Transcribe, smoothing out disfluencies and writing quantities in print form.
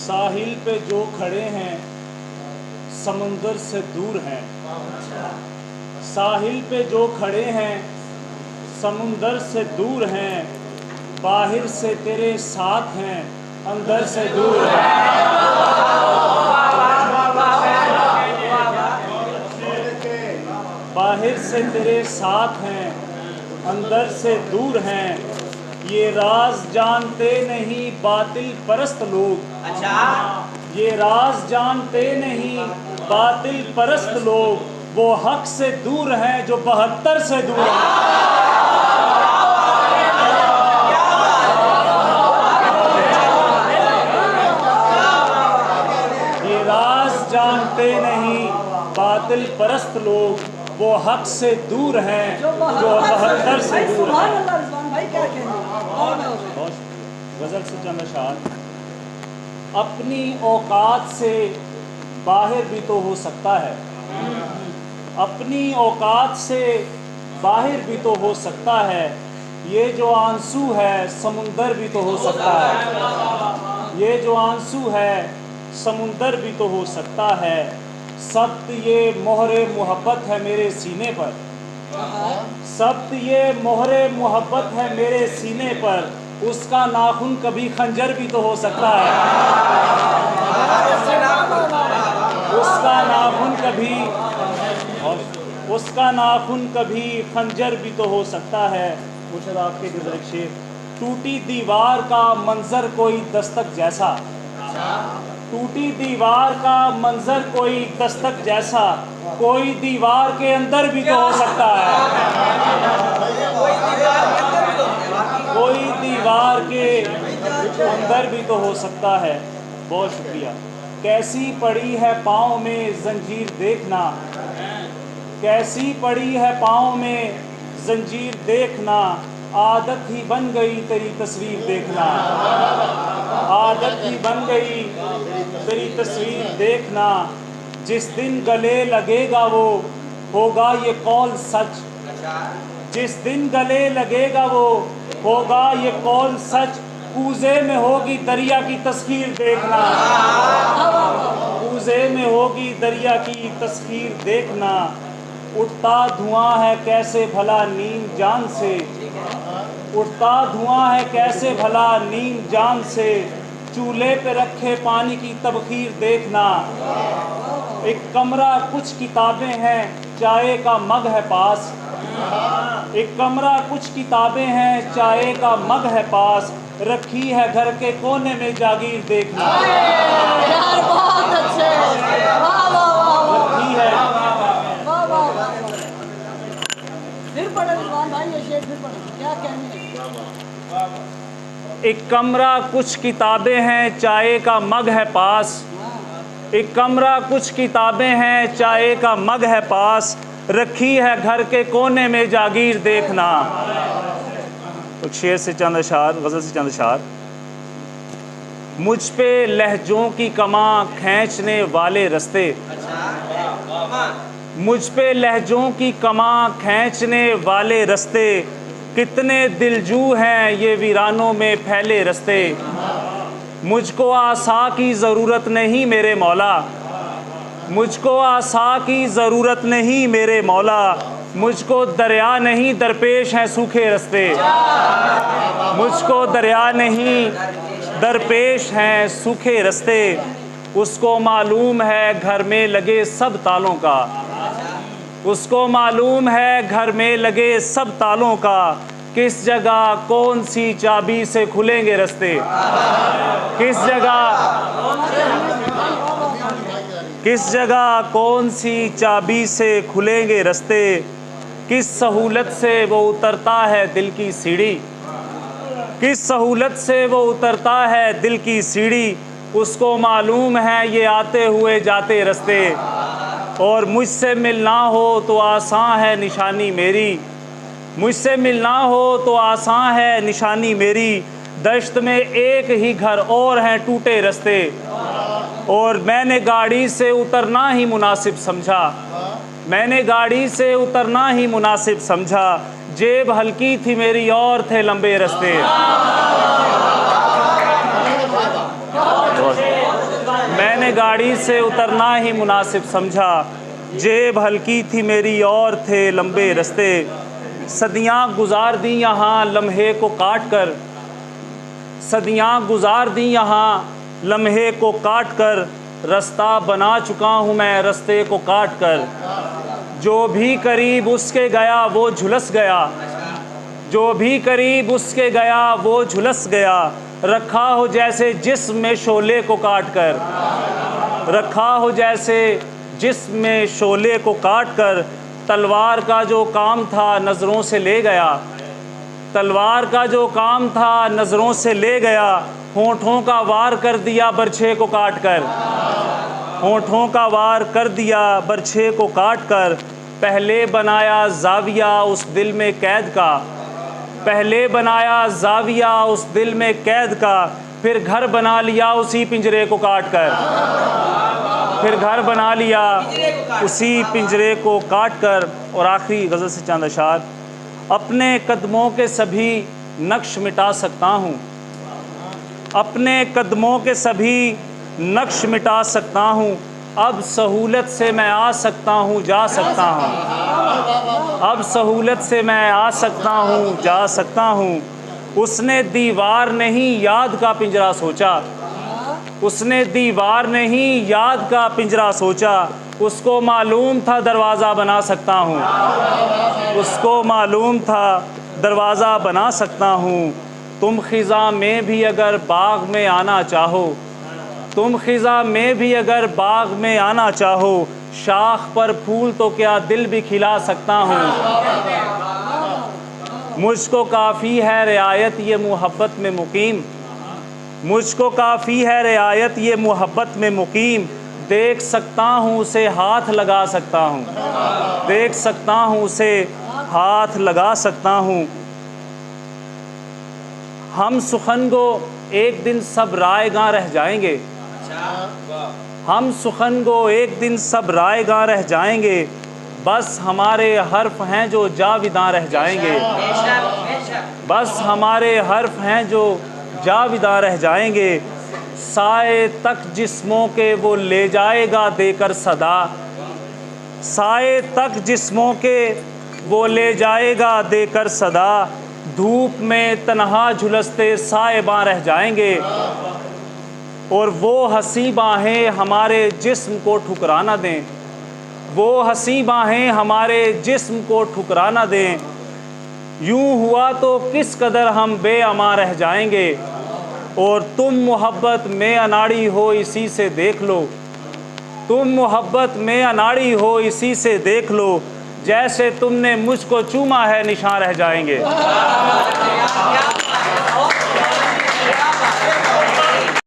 साहिल पे जो खड़े हैं समुंदर से दूर हैं। साहिल पे जो खड़े हैं समुंदर से दूर हैं। बाहर से तेरे साथ हैं अंदर से दूर हैं। बाहर से तेरे साथ हैं अंदर से दूर हैं। ये राज जानते नहीं बातिल परस्त लोग। अच्छा, ये राज जानते नहीं बातिल परस्त लोग। वो हक से दूर हैं जो 72 से दूर हैं। ये राज जानते नहीं बातिल परस्त लोग। वो हक से दूर हैं जो 72 से दूर हैं। गजल से चंद अशार। अपनी औकात से बाहर भी तो हो सकता है। अपनी औकात से बाहर भी तो हो सकता है। ये जो आंसू है समुंदर भी तो हो सकता है। ये जो आंसू है समुंदर भी तो हो सकता है। सख्त ये मोहरे मोहब्बत है मेरे सीने पर। सख्त ये मोहरे मोहब्बत है मेरे सीने पर। उसका नाखून कभी खंजर भी तो हो सकता है। उसका नाखून कभी उसका नाखून कभी खंजर भी तो हो सकता है। मुझे आपके गुजर शेर। टूटी दीवार का मंजर कोई दस्तक जैसा। टूटी दीवार का मंजर कोई दस्तक जैसा। कोई दीवार के अंदर भी तो हो सकता है। कोई दीवार के अंदर भी तो हो सकता है। बहुत शुक्रिया। कैसी पड़ी है पाँव में जंजीर देखना। कैसी पड़ी है पाँव में जंजीर देखना। आदत ही बन गई तेरी तस्वीर देखना। आदत ही बन गई तेरी तस्वीर देखना। जिस दिन गले लगेगा वो होगा ये कौल सच। जिस दिन गले लगेगा वो होगा ये कौल सच। कूजे में होगी दरिया की तस्वीर देखना। कूजे में होगी दरिया की तस्वीर देखना। उठता धुआं है कैसे भला नीम जान से। उठता धुआं है कैसे भला नीम जान से। चूल्हे पे रखे पानी की तबखीर देखना। एक कमरा कुछ किताबें हैं चाय का मग है पास। एक कमरा कुछ किताबें हैं चाय का मग है पास। रखी है घर के कोने में जागीर देखना। यार बहुत अच्छे। वाह वाह वाह। रखी है। फिर पढ़े रिजवान भाई, ये शेर फिर पढ़े, क्या कहने। एक कमरा कुछ किताबें हैं चाय का मग है पास। एक कमरा कुछ किताबें हैं चाय का मग है पास। रखी है घर के कोने में जागीर देखना। तो शेर से चंद अशार, गज़ल से चंद अशार। मुझ पे लहजों की कमां खींचने वाले रस्ते। मुझ पे लहजों की कमां खींचने वाले रस्ते। कितने दिलजू हैं ये वीरानों में फैले रस्ते। मुझको आसा की ज़रूरत नहीं मेरे मौला। मुझको आसा की ज़रूरत नहीं मेरे मौला। मुझको दरिया नहीं दरपेश हैं सूखे रस्ते। मुझको दरिया नहीं दरपेश हैं सूखे रस्ते। उसको मालूम है घर में लगे सब तालों का। उसको मालूम है घर में लगे सब तालों का। किस जगह कौन सी चाबी से खुलेंगे रस्ते। किस जगह कौन सी चाबी से खुलेंगे रस्ते। किस सहूलत से वो उतरता है दिल की सीढ़ी। किस सहूलत से वो उतरता है दिल की सीढ़ी। उसको मालूम है ये आते हुए जाते रस्ते। और मुझसे मिलना हो तो आसान है निशानी मेरी। मुझसे मिलना हो तो आसान है निशानी मेरी। दश्त में एक ही घर और हैं टूटे रस्ते। और मैंने गाड़ी से उतरना ही मुनासिब समझा। मैंने गाड़ी से उतरना ही मुनासिब समझा। जेब हल्की थी मेरी और थे लंबे रस्ते। गाड़ी से उतरना ही मुनासिब समझा। जेब हल्की थी मेरी और थे लंबे रास्ते, सदियाँ गुजार दी यहाँ लम्हे को काट कर, सदियाँ गुजार दी यहाँ लम्हे को काट कर, रास्ता बना चुका हूँ मैं रास्ते को काट कर। जो भी करीब उसके गया वो झुलस गया, जो भी करीब उसके गया वो झुलस गया। रखा हो जैसे जिस्म में शोले को काट कर, रखा हो जैसे जिस्म में शोले को काट कर। तलवार का जो काम था नज़रों से ले गया, तलवार का जो काम था नज़रों से ले गया। होंठों का वार कर दिया बरछे को काट कर, होंठों का वार कर दिया बरछे को काट कर। पहले बनाया जाविया उस दिल में कैद का, पहले बनाया जाविया उस दिल में कैद का, फिर घर बना लिया उसी पिंजरे को काट कर, फिर घर बना लिया उसी पिंजरे को काट कर। और आखिरी गज़ल से चंद अशार। अपने कदमों के सभी नक्श मिटा सकता हूँ, अपने कदमों के सभी नक्श मिटा सकता हूँ। अब सहूलत से मैं आ सकता हूँ जा सकता हूँ, अब सहूलत से मैं आ सकता हूँ जा सकता हूँ। उसने दीवार नहीं याद का पिंजरा सोचा, उसने दीवार नहीं याद का पिंजरा सोचा। उसको मालूम था दरवाज़ा बना सकता हूँ, उसको मालूम था दरवाज़ा बना सकता हूँ। तुम ख़िज़ा में भी अगर बाग में आना चाहो, तुम ख़िज़ा में भी अगर बाग में आना चाहो, शाख पर फूल तो क्या दिल भी खिला सकता हूँ। मुझको काफ़ी है रियायत ये मोहब्बत में मुकीम, मुझको काफ़ी है रियायत ये मोहब्बत में मुकीम। देख सकता हूँ उसे हाथ लगा सकता हूँ, देख सकता हूँ उसे हाथ लगा सकता हूँ। हम सुखन गो एक दिन सब रायगां रह जाएंगे, हम सुखन गो एक दिन सब रायगां रह जाएंगे। बस हमारे हर्फ हैं जो जाविदां रह जाएंगे, बस हमारे हर्फ हैं जो जाविदां रह जाएंगे। साए तक जिस्मों के वो ले जाएगा देकर सदा, साए तक जिस्मों के वो ले जाएगा देकर सदा। धूप में तन्हा झुलसते साएबां रह जाएंगे, और वो हंसी बाहें हमारे जिस्म को ठुकराना दें, वो हंसी बाहें हमारे जिस्म को ठुकराना दें। यूं हुआ तो किस कदर हम बेअमा रह जाएंगे, और तुम मोहब्बत में अनाड़ी हो इसी से देख लो, तुम मोहब्बत में अनाड़ी हो इसी से देख लो। जैसे तुमने मुझको चूमा है निशान रह जाएंगे।